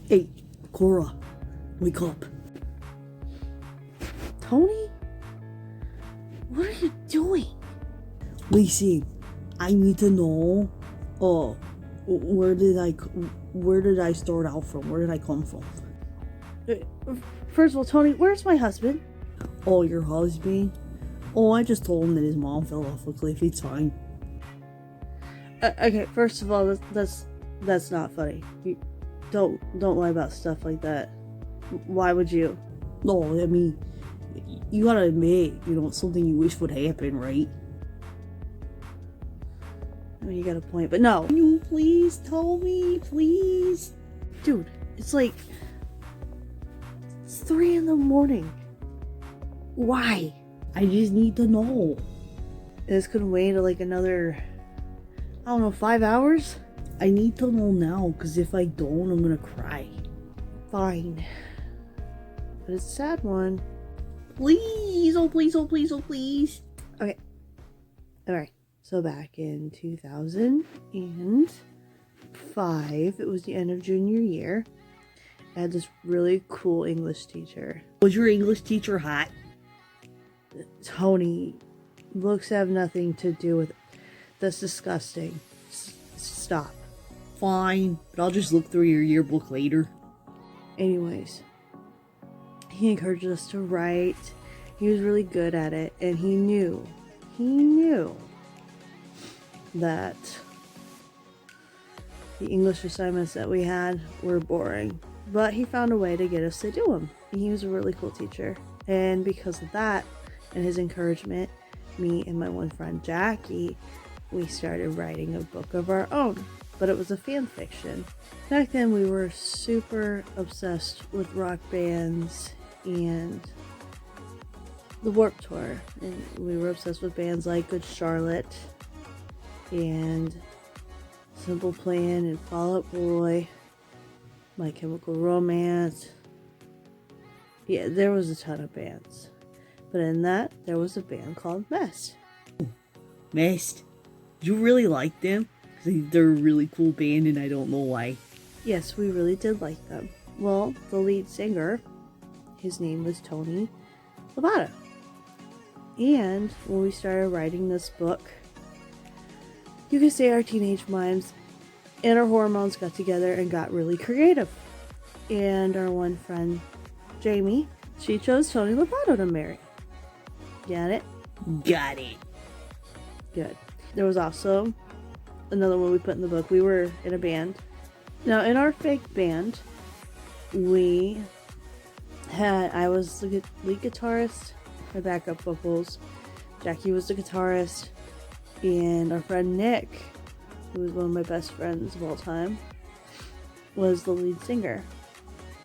Hey, Cora, wake up. Tony? What are you doing? Listen, I need to know, where did I start out from? Where did I come from? First of all, Tony, where's my husband? Oh, your husband? Oh, I just told him that his mom fell off a cliff. It's fine. Okay, first of all, that's not funny. You don't lie about stuff like that. Why would you? No, I mean, you gotta admit, it's something you wish would happen, right? I mean, you got a point, but no. Can you please tell me, please? Dude, it's 3 a.m. Why? I just need to know. This could wait another, 5 hours? I need to know now, because if I don't, I'm gonna cry. Fine. But it's a sad one. Please, oh please, oh please, oh please. Okay. Alright. So back in 2005, it was the end of junior year. I had this really cool English teacher. Was your English teacher hot? Tony, looks have nothing to do with it. That's disgusting. Stop. Fine, but I'll just look through your yearbook later. Anyways, he encouraged us to write. He was really good at it, and he knew that the English assignments that we had were boring, but he found a way to get us to do them. He was a really cool teacher, and because of that and his encouragement, me and my one friend Jackie, we started writing a book of our own, but it was a fan fiction. Back then we were super obsessed with rock bands and the Warped Tour, and we were obsessed with bands like Good Charlotte and Simple Plan and Fall Out Boy, My Chemical Romance. Yeah, there was a ton of bands, but in that there was a band called Mest. Mest? You really like them? They're a really cool band and I don't know why. Yes, we really did like them. Well, the lead singer, his name was Tony LiQWYD. And when we started writing this book, you could say our teenage minds and our hormones got together and got really creative. And our one friend, Jamie, she chose Tony LiQWYD to marry. Got it? Got it. Good. There was also another one we put in the book. We were in a band. Now, in our fake band, I was the lead guitarist, my backup vocals. Jackie was the guitarist, and our friend Nick, who was one of my best friends of all time, was the lead singer.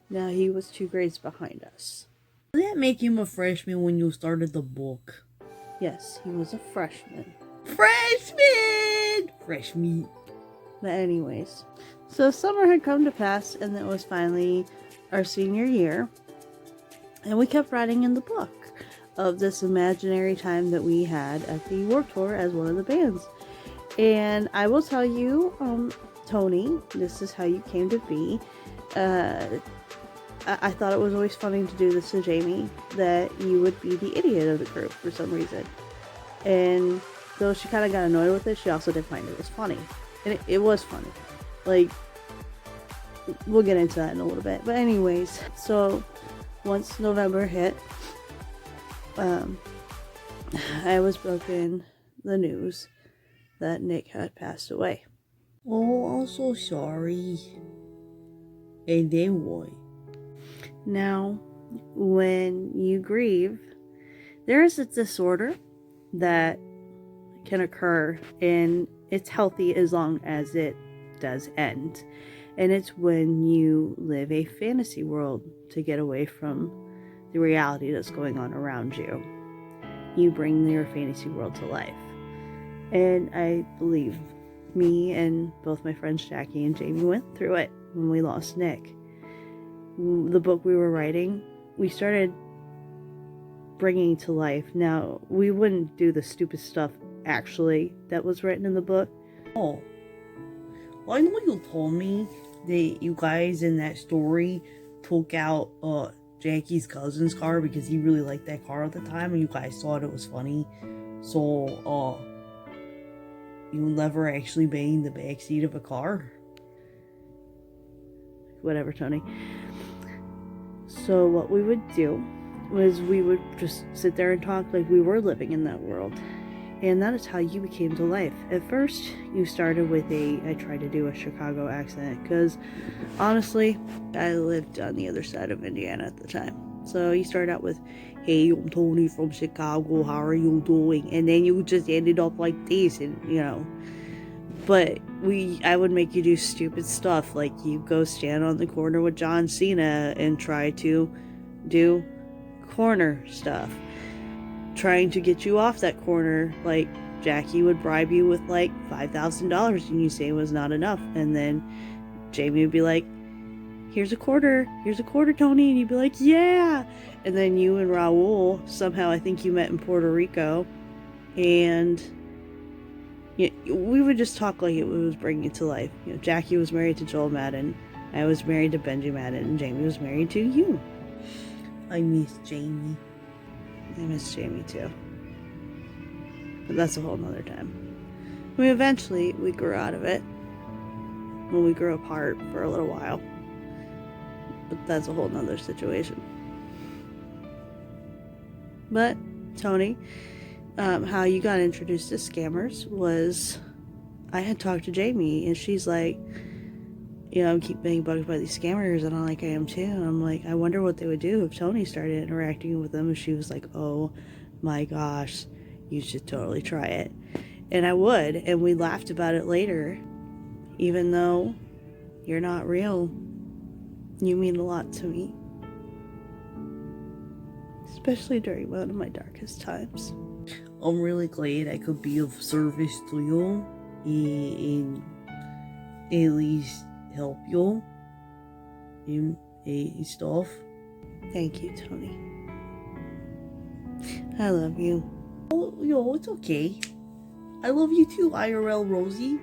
Now, he was 2 grades behind us. Did that make him a freshman when you started the book? Yes, he was a freshman. Fresh meat. But anyways, so summer had come to pass, and it was finally our senior year, and we kept writing in the book of this imaginary time that we had at the Warped Tour as one of the bands. And I will tell you, Tony, this is how you came to be. I thought it was always funny to do this to Jamie, that you would be the idiot of the group for some reason. And though she kind of got annoyed with it, she also did find it was funny. And it was funny. We'll get into that in a little bit. But anyways, so once November hit, I was broken the news that Nick had passed away. Oh, I'm so sorry. And then what? Now, when you grieve, there is a disorder that can occur, and it's healthy as long as it does end. And it's when you live a fantasy world to get away from the reality that's going on around you. You bring your fantasy world to life. And I believe me and both my friends Jackie and Jamie went through it when we lost Nick. The book we were writing, we started bringing to life. Now, we wouldn't do the stupid stuff actually that was written in the book. Oh, well, I know you told me you guys in that story took out Jackie's cousin's car because he really liked that car at the time, and you guys thought it was funny. So you never actually banged the backseat of a car. Whatever, Tony. So what we would do was we would just sit there and talk like we were living in that world. And that is how you became to life. At first, you started with I tried to do a Chicago accent because honestly, I lived on the other side of Indiana at the time. So you started out with, hey, I'm Tony from Chicago, how are you doing? And then you just ended up like this, and but I would make you do stupid stuff, like you go stand on the corner with John Cena and try to do corner stuff, trying to get you off that corner. Like Jackie would bribe you with like $5,000 and you say it was not enough, and then Jamie would be like, here's a quarter, Tony, and you'd be like, yeah. And then you and Raul, somehow I think you met in Puerto Rico, and we would just talk like it was bringing it to life. Jackie was married to Joel Madden, I was married to Benji Madden, and Jamie was married to you. I miss Jamie. I miss Jamie too. But that's a whole nother time. I mean, eventually we grew out of it. Well, we grew apart for a little while. But that's a whole nother situation. But, Tony, how you got introduced to scammers was I had talked to Jamie, and she's like, I keep being bugged by these scammers, and I'm like, I am too. And I'm like, I wonder what they would do if Tony started interacting with them. And she was like, oh my gosh, you should totally try it. And I would, and we laughed about it later. Even though you're not real, you mean a lot to me. Especially during one of my darkest times. I'm really glad I could be of service to you and at least help you and stuff. Thank you, Tony. I love you. Oh, it's okay. I love you too, IRL Rosie.